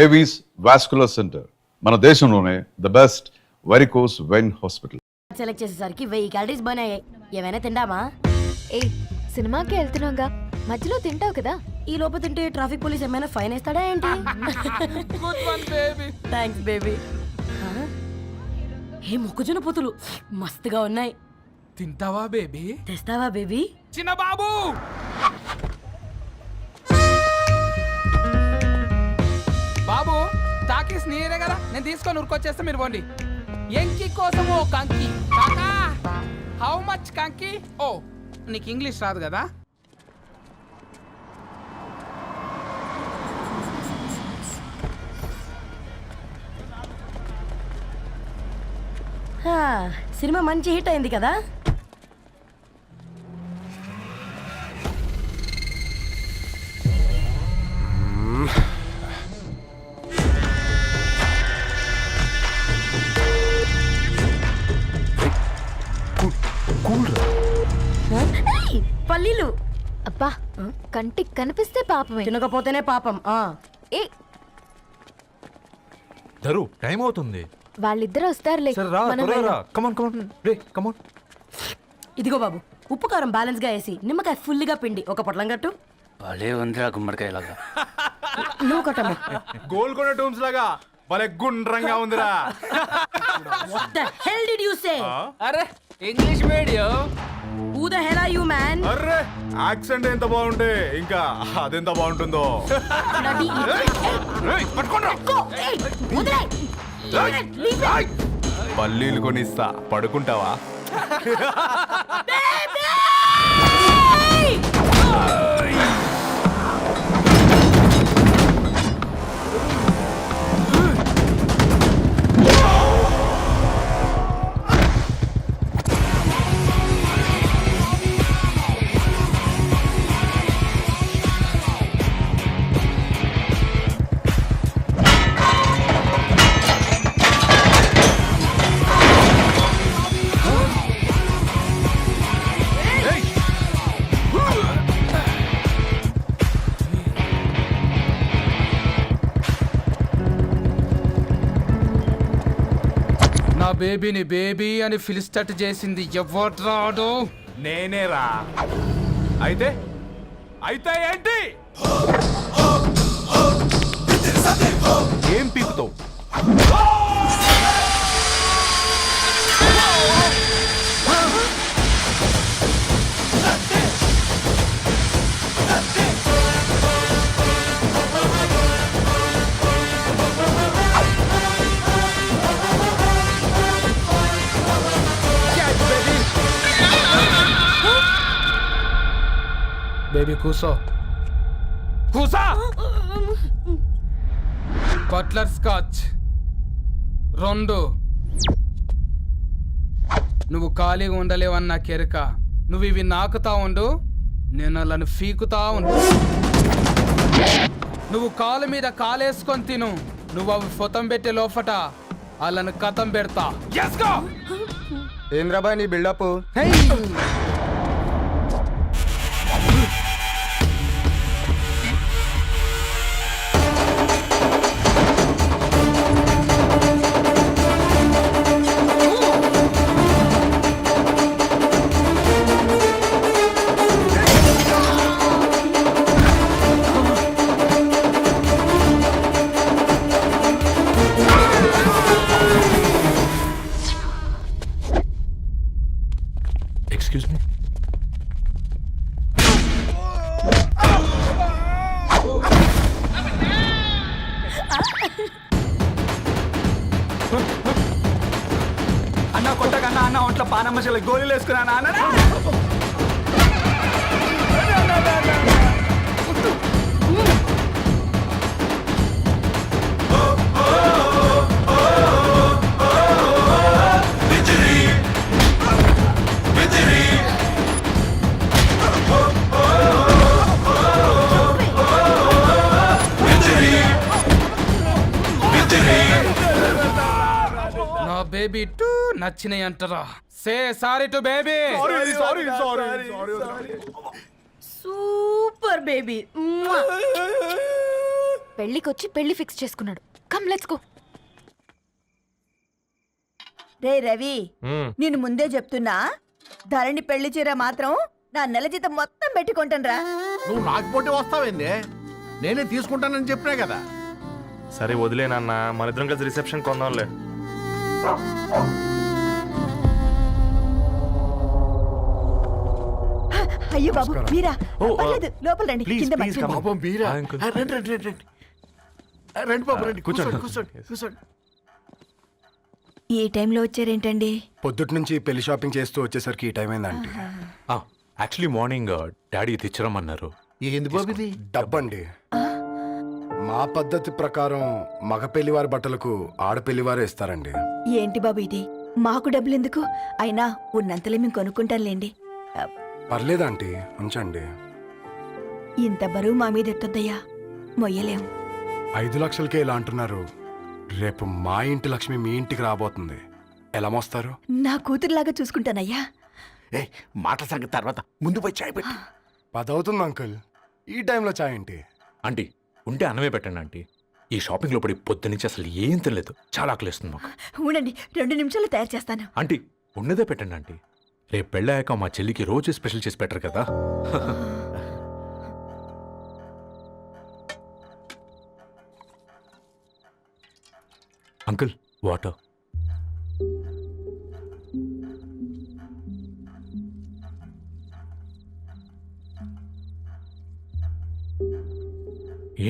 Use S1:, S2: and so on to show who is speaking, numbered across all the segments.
S1: Avis vascular centre, మన దేశంలోనే the best varicose vein hospital.
S2: Select చేసేసరికి 1000 క్యాలరీస్ బర్న్ అయ్యాయి. ఏమైనా తిందామా?
S3: ఏ సినిమాకి వెళ్తున్నాగా, మధ్యలో తింటావు కదా.
S2: ఈ లోపు తింటే ట్రాఫిక్ పోలీస్ ఏమైనా ఫైన్ వేస్తాడా ఏంటి? Thanks baby. ఏ మొక్కజొన్న పొతులు మస్తుగా ఉన్నాయి.
S4: తింటావా బేబీ?
S2: తెస్తావా బేబీ?
S4: చిన్న బాబు బాబు టాకీస్ నీరే కదా, నేను తీసుకొని ఉరుకొచ్చేస్తే మీరు పోండి. ఎంకి కోసం ఓ కంకి. కాకా హౌ మచ్ కంకి? ఓ నీకు ఇంగ్లీష్ రాదు కదా.
S2: సినిమా మంచి హిట్ అయింది కదా. పల్లీలు
S3: అబ్బా, కంటికి కనిపిస్తే పాపమే,
S2: తినకపోతేనే పాపం.
S3: ఏ
S5: దరు టైం అవుతుంది.
S3: వాళ్ళిద్దరు వస్తారులే. మనం వెళ్దాం.
S2: ఇదిగో బాబు, ఉప్పు కారం బ్యాలెన్స్ గా వేసి నిమ్మకాయ ఫుల్ గా పిండి ఒక పొట్లం కట్టు.
S6: భలే ఉందిరా గుమ్మడికాయ లాగా.
S2: నువ్వు కట్టమ్మా.
S5: గోల్కొండ టూమ్స్ లాగా భలే గుండ్రంగా ఉందిరా.
S2: What the hell did you say?
S4: అరే English medium.
S2: Who the hell are you, man?
S5: Array accent ఎంత బాగుంటే ఇంకా అదెంత బాగుంటుందో.
S2: Bloody idiot. Go. Hey, వదిలేయ్. Leave it.
S5: పల్లీలు కొనిస్తా, పడుకుంటావా?
S4: నా బేబీని బేబీ అని ఫిలిస్టట్ చేసింది ఎవడ్రాడు?
S5: నేనేరా. అయితే అయితే ఏంటి? ఏం పీకుతావు?
S4: బేబీ కూసో, కూసా. Buttler scotch 2. నువ్వు ఖాళీగా ఉండలేవన్న కెరక. నువ్వు ఇవి నాకుతా ఉండు, నేను అలాను ఫీకుతా ఉండు. నువ్వు కాలు మీద కాలేసుకొని తిను. నువ్వు అవి ఫొతం పెట్టే లోపట అలాను కథం పెడతా.
S7: ఏంద్రాబా నీ బిల్డప్?
S5: Excuse me.
S7: అన్న కొట్టకన్నా అన్న ఒంట్లో పానమ్మశల గోళీలు వేసుకున్నా అన్న.
S4: నా బేబీ టూ నచ్చినాయి అంటారా? Say sorry to baby.
S2: Super baby.
S3: పెళ్లికొచ్చి పెళ్లి ఫిక్స్ చేసుకున్నాడు. Come let's go.
S8: రే రవి, నేను ముందే చెప్తున్నా, ధరణి పెళ్లి చీర మాత్రం నా నెల జీతం మొత్తం పెట్టుకుంటానురా.
S9: నువ్వు నాకు పోటీ వస్తావేంది? నేనే తీసుకుంటానని చెప్పినా కదా.
S10: సరే వదిలేనన్న, మన ఇద్దరం కలిసి రిసెప్షన్ కొందాంలే.
S8: అయ్యో బాబు మీరా?
S10: ఓ,
S8: పర్లేదు, లోపల రండి.
S10: ప్లీజ్,
S8: కింద
S10: ప్లీజ్,
S8: మంచం.
S10: come on.
S9: పాపం మీరా?
S10: ఆ, అంకుల్.
S9: రండి రండి రండి రండి. రండి బాబు రండి.
S10: కూర్చోండి.
S9: కూర్చోండి కూర్చోండి.
S8: ఈ టైంలో వచ్చారేంటండి?
S5: పొద్దుటి నుంచి పెళ్లి షాపింగ్ చేస్తూ వచ్చేసరికి ఈ టైం అయిందండి.
S10: యాక్చువల్లీ మార్నింగ్ డాడీ తెచ్చరమన్నారు.
S9: ఏంది బాబు ఇది?
S5: డబ్బండి. మా పద్ధతి ప్రకారం మగ పెళ్లివారి బట్టలకు ఆడపెళ్లివారే ఇస్తారండి.
S8: ఏంటి బాబు ఇది? మాకు డబ్బులు ఎందుకు? అయినా ఉన్నంతలే మేము కొనుక్కుంటాంలేండి.
S5: పర్లేదంటీ, ఉంచండి.
S8: ఇంత బరువు మా మీద ఎత్తొద్దయ్యా, మొయ్యలేం.
S5: 5 లక్షలకే ఇలా అంటున్నారు. రేపు మా ఇంటి లక్ష్మి మీ ఇంటికి రాబోతుంది. ఎలా మోస్తారు?
S8: నా కూతురులాగా చూసుకుంటానయ్యా.
S9: ఏ మాట సంగతి తర్వాత, ముందు పోయి చాయ్ పెట్టి.
S5: 10 అవుతుంది అంకుల్. ఈ టైంలో చాయ్ ఏంటి?
S10: ఆంటీ ఉంటే అన్నమే పెట్టండి ఆంటీ. ఈ షాపింగ్లో పడి పొద్దు నుంచి అసలు ఏం తినలేదు. చాలా ఆకలిస్తుంది మాకు.
S8: ఉండండి, 2 నిమిషాలు తయారు చేస్తాను.
S10: ఆంటీ ఉన్నదే పెట్టండి ఆంటీ. రేపు పెళ్ళాక మా చెల్లికి రోజు స్పెషల్ చేసి పెట్టరు కదా. Uncle water.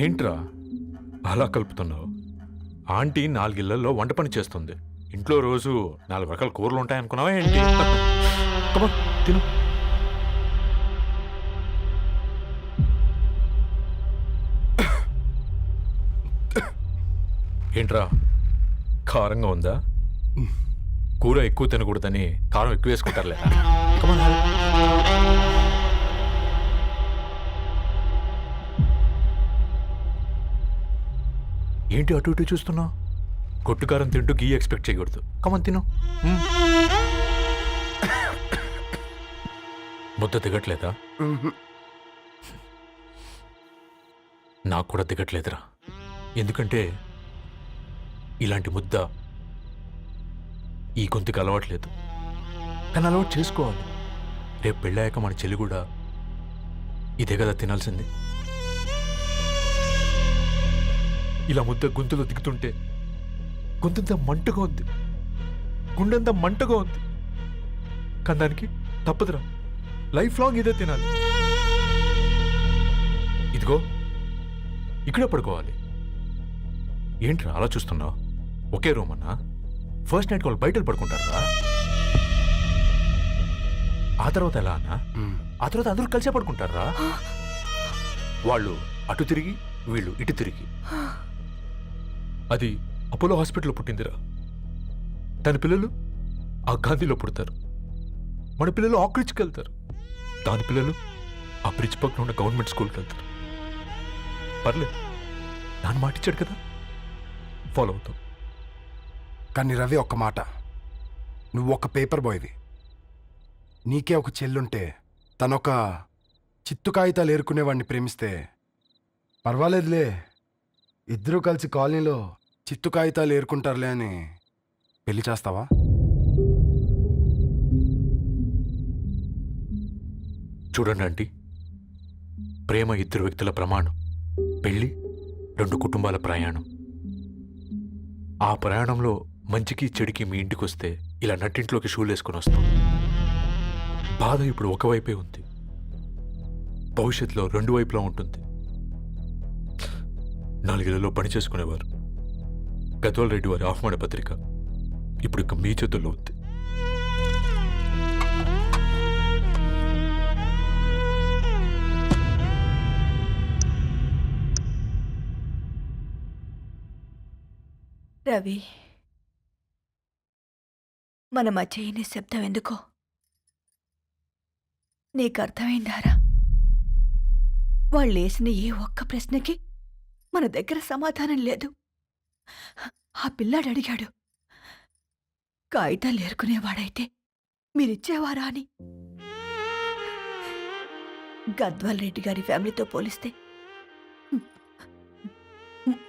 S10: ఏంట్రా అలా కలుపుతున్నావు? ఆంటీ 4 ఇళ్లలో వంట పని చేస్తుంది. ఇంట్లో రోజు 4 రకాల కూరలు ఉంటాయనుకున్నావా ఏంటి? Come on, తిను. ఏంట్రా కారంగా ఉందా? కూర ఎక్కువ తినకూడదని కారం ఎక్కువ వేసుకుంటారులే. Come on, help. ఏంటి అటు ఇటు చూస్తున్నావు? కొట్టుకారం తింటూ గీ ఎక్స్పెక్ట్ చేయకూడదు. కమన్ తిను. ముద్ద దిగట్లేదా? నాకు కూడా దిగట్లేదురా. ఎందుకంటే ఇలాంటి ముద్ద ఈ గొంతుకి అలవాట్లేదు. కానీ అలవాటు చేసుకోవాలి. రేపు పెళ్ళాక మన చెల్లి కూడా ఇదే కదా తినాల్సింది. ఇలా ముద్ద గొంతులో దిగుతుంటే గొంతంతా మంటగా ఉంది, గుండెంతా మంటగా ఉంది. కానీ దానికి తప్పదురా, లైఫ్ లాంగ్ ఇదే తినాలి. ఇదిగో ఇక్కడే పడుకోవాలి. ఏంట్రా అలా చూస్తున్నావు? ఒకే రూమ్ అన్నా? ఫస్ట్ నైట్ వాళ్ళు బయట పడుకుంటారా? ఆ తర్వాత ఎలా అన్నా? ఆ తర్వాత అందరూ కలిసే పడుకుంటారా? వాళ్ళు అటు తిరిగి, వీళ్ళు ఇటు తిరిగి. అది అపోలో హాస్పిటల్లో పుట్టిందిరా. దాని పిల్లలు ఆ గాంధీలో పుడతారు. మన పిల్లలు ఆక్రిడ్జ్కి వెళ్తారు. దాని పిల్లలు ఆ బ్రిడ్జ్ పక్కన ఉన్న గవర్నమెంట్ స్కూల్కి వెళ్తారు. పర్లేదు, నాన్న మాటిచ్చాడు కదా, ఫాలో అవుతాం.
S5: కానీ రవి, ఒక్క మాట. నువ్వు ఒక పేపర్ బాయ్వి. నీకే ఒక చెల్లుంటే తనొక చిత్తు కాగితాలు ఏరుకునేవాడిని ప్రేమిస్తే పర్వాలేదులే, ఇద్దరూ కలిసి కాలనీలో చిత్తు కాగితాలు ఏరుకుంటారులే అని పెళ్లి చేస్తావా?
S10: చూడండి ఆంటీ, ప్రేమ 2 వ్యక్తుల ప్రమాణం, పెళ్ళి 2 కుటుంబాల ప్రయాణం. ఆ ప్రయాణంలో మంచికి చెడుకి మీ ఇంటికి వస్తే ఇలా నట్టింట్లోకి షూలు వేసుకొని వస్తాం. బాధ ఇప్పుడు ఒకవైపే ఉంది, భవిష్యత్తులో 2 వైపులా ఉంటుంది. 4 ఏళ్లలో పని చేసుకునేవారు గద్వాల్ రెడ్డి వారి ఆహ్వాన పత్రిక ఇప్పుడు ఇక మీ చేతుల్లో ఉంది.
S8: రవి, మన మధ్య ఈ నిశ్శబ్దం ఎందుకో నీకు అర్థమైందారా? వాళ్ళేసిన ఏ ఒక్క ప్రశ్నకి మన దగ్గర సమాధానం లేదు. ఆ పిల్లాడు అడిగాడు, కాగితాలు ఏరుకునేవాడైతే మీరిచ్చేవారా అని. గద్వాల్ రెడ్డి గారి ఫ్యామిలీతో పోలిస్తే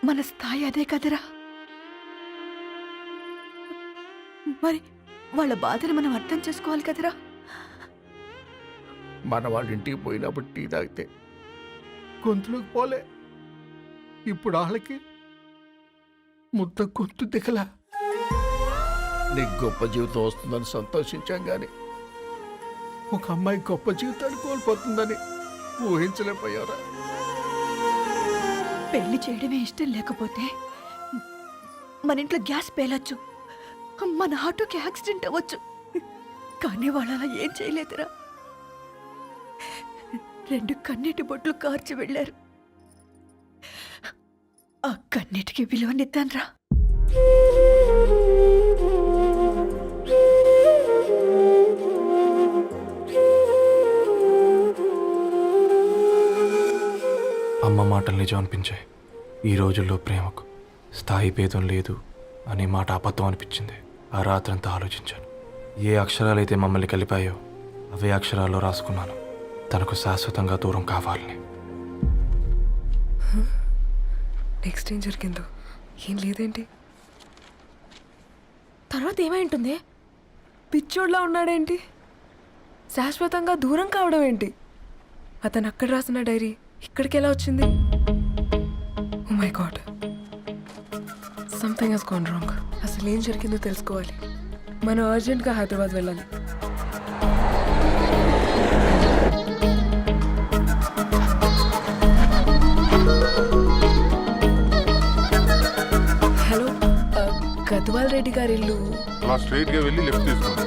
S8: మన స్థాయి అదే కదరా. మరి వాళ్ళ బాధను మనం అర్థం చేసుకోవాలి కదరా.
S9: మన వాళ్ళ ఇంటికి పోయినప్పుడు టీ తాగితే గొంతులోకి పోలే, ఇప్పుడు వాళ్ళకి ముద్ద గొంతు దిగలా. నీకు గొప్ప జీవితం వస్తుందని సంతోషించాం కానీ ఒక అమ్మాయి గొప్ప జీవితాన్ని కోల్పోతుందని ఊహించలేకపోయారా?
S8: పెళ్లి చేయడమే ఇష్టం లేకపోతే మన ఇంట్లో గ్యాస్ పేలొచ్చు, మన ఆటోకి యాక్సిడెంట్ అవ్వచ్చు, కానీ వాళ్ళు అలా ఏం చేయలేదురా. 2 కన్నీటి బొట్లు కార్చి వెళ్ళారు. ఆ కన్నీటికి విలువనిద్దాన్రా.
S10: అమ్మ మాటలు నిజం అనిపించాయి. ఈ రోజుల్లో ప్రేమకు స్థాయి భేదం లేదు అనే మాట అబద్ధం అనిపించింది. ఆ రాత్రంతా ఆలోచించాను. ఏ అక్షరాలైతే మమ్మల్ని కలిపాయో అవే అక్షరాల్లో రాసుకున్నాను, తనకు శాశ్వతంగా దూరం కావాలని.
S2: నెక్స్ట్ ఏం జరిగిందో ఏం లేదేంటి? తర్వాత ఏమై ఉంటుంది? పిచ్చోడ్లా ఉన్నాడేంటి? శాశ్వతంగా దూరం కావడం ఏంటి? అతను అక్కడ రాసిన డైరీ ఇక్కడికి ఎలా వచ్చింది? Oh my God, something has gone wrong. అసలు ఏం జరిగిందో తెలుసుకోవాలి. మనం అర్జెంట్గా హైదరాబాద్ వెళ్ళాలి. హలో, గద్వాల్ రెడ్డి గారి ఇల్లు.
S11: అలా స్ట్రైట్ గా వెళ్ళి లెఫ్ట్ తీసుకోండి.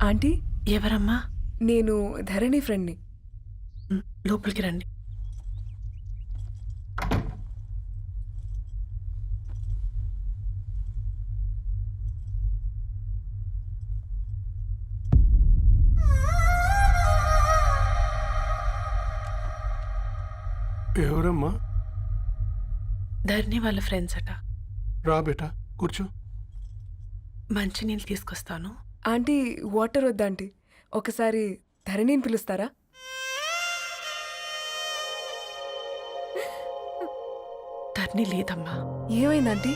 S2: ఆంటీ,
S12: ఎవరమ్మా?
S2: నేను ధరణి ఫ్రెండ్ని.
S12: లోపలికి రండి.
S5: ఎవరమ్మా?
S12: ధరణి వాళ్ళ ఫ్రెండ్స్ అట.
S5: రా బేటా, కూర్చో.
S12: మంచినీళ్ళు తీసుకొస్తాను.
S2: ఆంటీ, వాటర్ వద్దా ఆంటీ? ఒకసారి ధరణిని పిలుస్తారా?
S12: ధరణి లేదమ్మా.
S2: ఏమైంది ఆంటీ?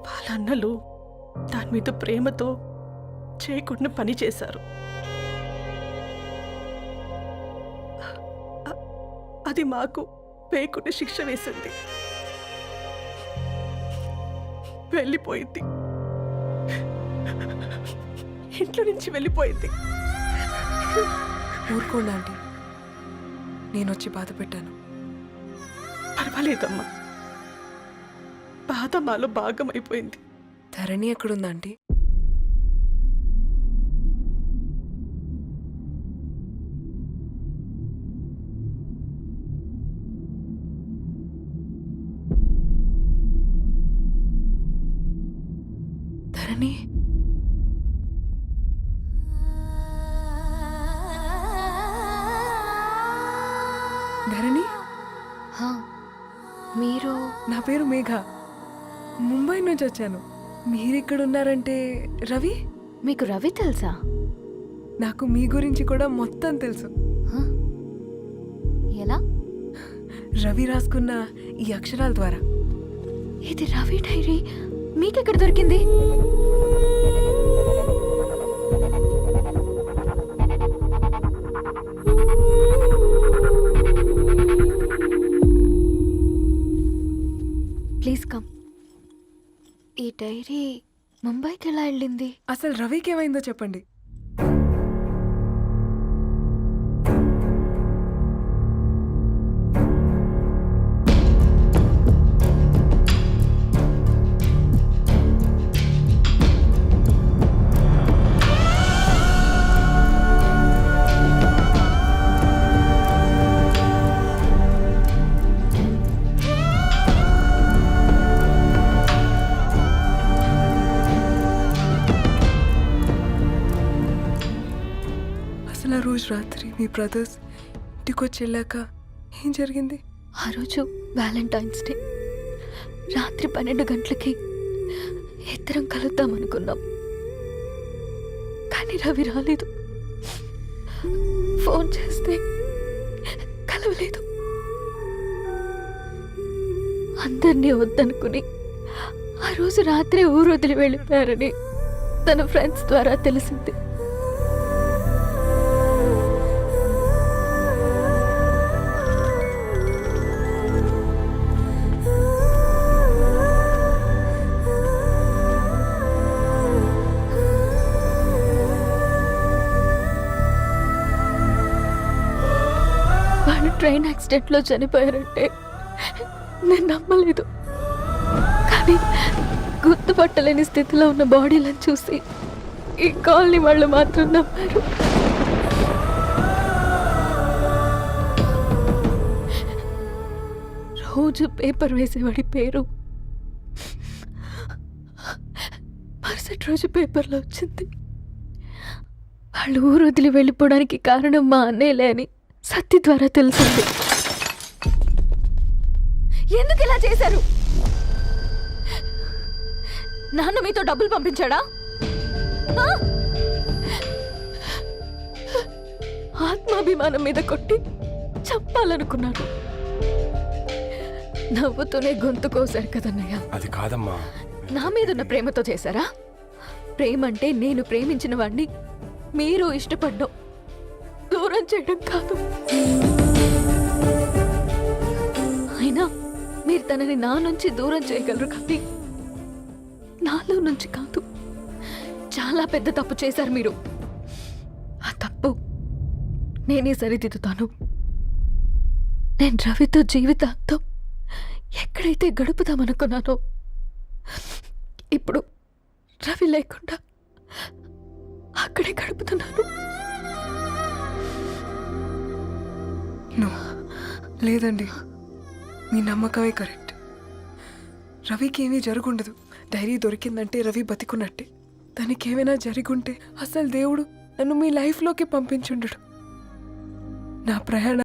S12: వాళ్ళ అన్నలు దాని మీద ప్రేమతో చేయకుండా పని చేశారు. అది మాకు పేయకుండా శిక్ష వేసింది. వెళ్ళిపోయింది, ఇంట్లో నుంచి వెళ్ళిపోయింది.
S2: ఊరుకోండి ఆంటీ, నేను వచ్చి బాధ పెట్టాను.
S12: పర్వాలేదమ్మా, బాధ మాలో భాగం అయిపోయింది.
S2: ధరణి ఎక్కడుందా ఆంటీ? ధరణి, ధరణి,
S3: మీరు?
S2: నా పేరు మేఘ, ముంబై నుంచి వచ్చాను. మీరిక్కడున్నారంటే రవి?
S3: మీకు రవి తెలుసా?
S2: నాకు మీ గురించి కూడా మొత్తం తెలుసు.
S3: ఎలా?
S2: రవి రాసుకున్న ఈ అక్షరాల ద్వారా.
S3: ఇది రవి డైరీ మీకెక్కడ దొరికింది? Please come. ఈ డైరీ వెళ్ళింది?
S2: అసలు రవికి ఏమైందో చెప్పండి. అసలు ఆ రోజు రాత్రి మీ బ్రదర్స్ ఇంటికి వచ్చి వెళ్ళాక ఏం జరిగింది?
S8: ఆ రోజు వ్యాలంటైన్స్ డే రాత్రి 12 గంటలకి ఇద్దరం కలుద్దాం అనుకున్నాం. కానీ రవి రాలేదు. ఫోన్ చేస్తే కలవలేదు. అందరినీ వద్దనుకుని ఆ రోజు రాత్రి ఊరు వదిలి వెళ్ళిపోయారని తన ఫ్రెండ్స్ ద్వారా తెలిసింది. వాళ్ళు ట్రైన్ యాక్సిడెంట్లో చనిపోయారంటే నేను నమ్మలేదు. కానీ గుర్తుపట్టలేని స్థితిలో ఉన్న బాడీలను చూసి ఈ కాలనీ వాళ్ళు మాత్రం నమ్మారు. రోజు పేపర్ వేసేవాడి పేరు మరుసటి రోజు పేపర్లో వచ్చింది. వాళ్ళు ఊరు వదిలి వెళ్ళిపోవడానికి కారణం మా అన్నయ్యలే అని సత్తి ద్వారా తెలిసింది. ఎందుకు ఇలా చేశారు? నాన్న మీతో డబ్బులు పంపించాడా? ఆత్మాభిమానం మీద కొట్టి చంపాలనుకున్నాను. నవ్వుతూనే గొంతు కోసారు కదన్నయ్య.
S5: అది కాదమ్మా.
S8: నా మీదున్న ప్రేమతో చేశారా? ప్రేమంటే నేను ప్రేమించిన వాడిని మీరు ఇష్టపడ్డం, దూరం చేయడం కాదు. అయినా మీరు తనని నా నుంచి దూరం చేయగలరు కానీ నాలో నుంచి కాదు. చాలా పెద్ద తప్పు చేశారు మీరు. ఆ తప్పు నేనే సరిదిద్దుతాను. నేను రవితో జీవితాంతం ఎక్కడైతే గడుపుదామనుకున్నానో ఇప్పుడు రవి లేకుండా అక్కడే గడుపుతున్నాను.
S2: నో, లేదండి, మీ నమ్మకమే కరెక్ట్. రవికి ఏమీ జరుగుండదు. డైరీ దొరికిందంటే రవి బతికున్నట్టే. దానికి ఏమైనా జరుగుంటే అసలు దేవుడు నన్ను మీ లైఫ్లోకి పంపించుండడు. నా ప్రయాణం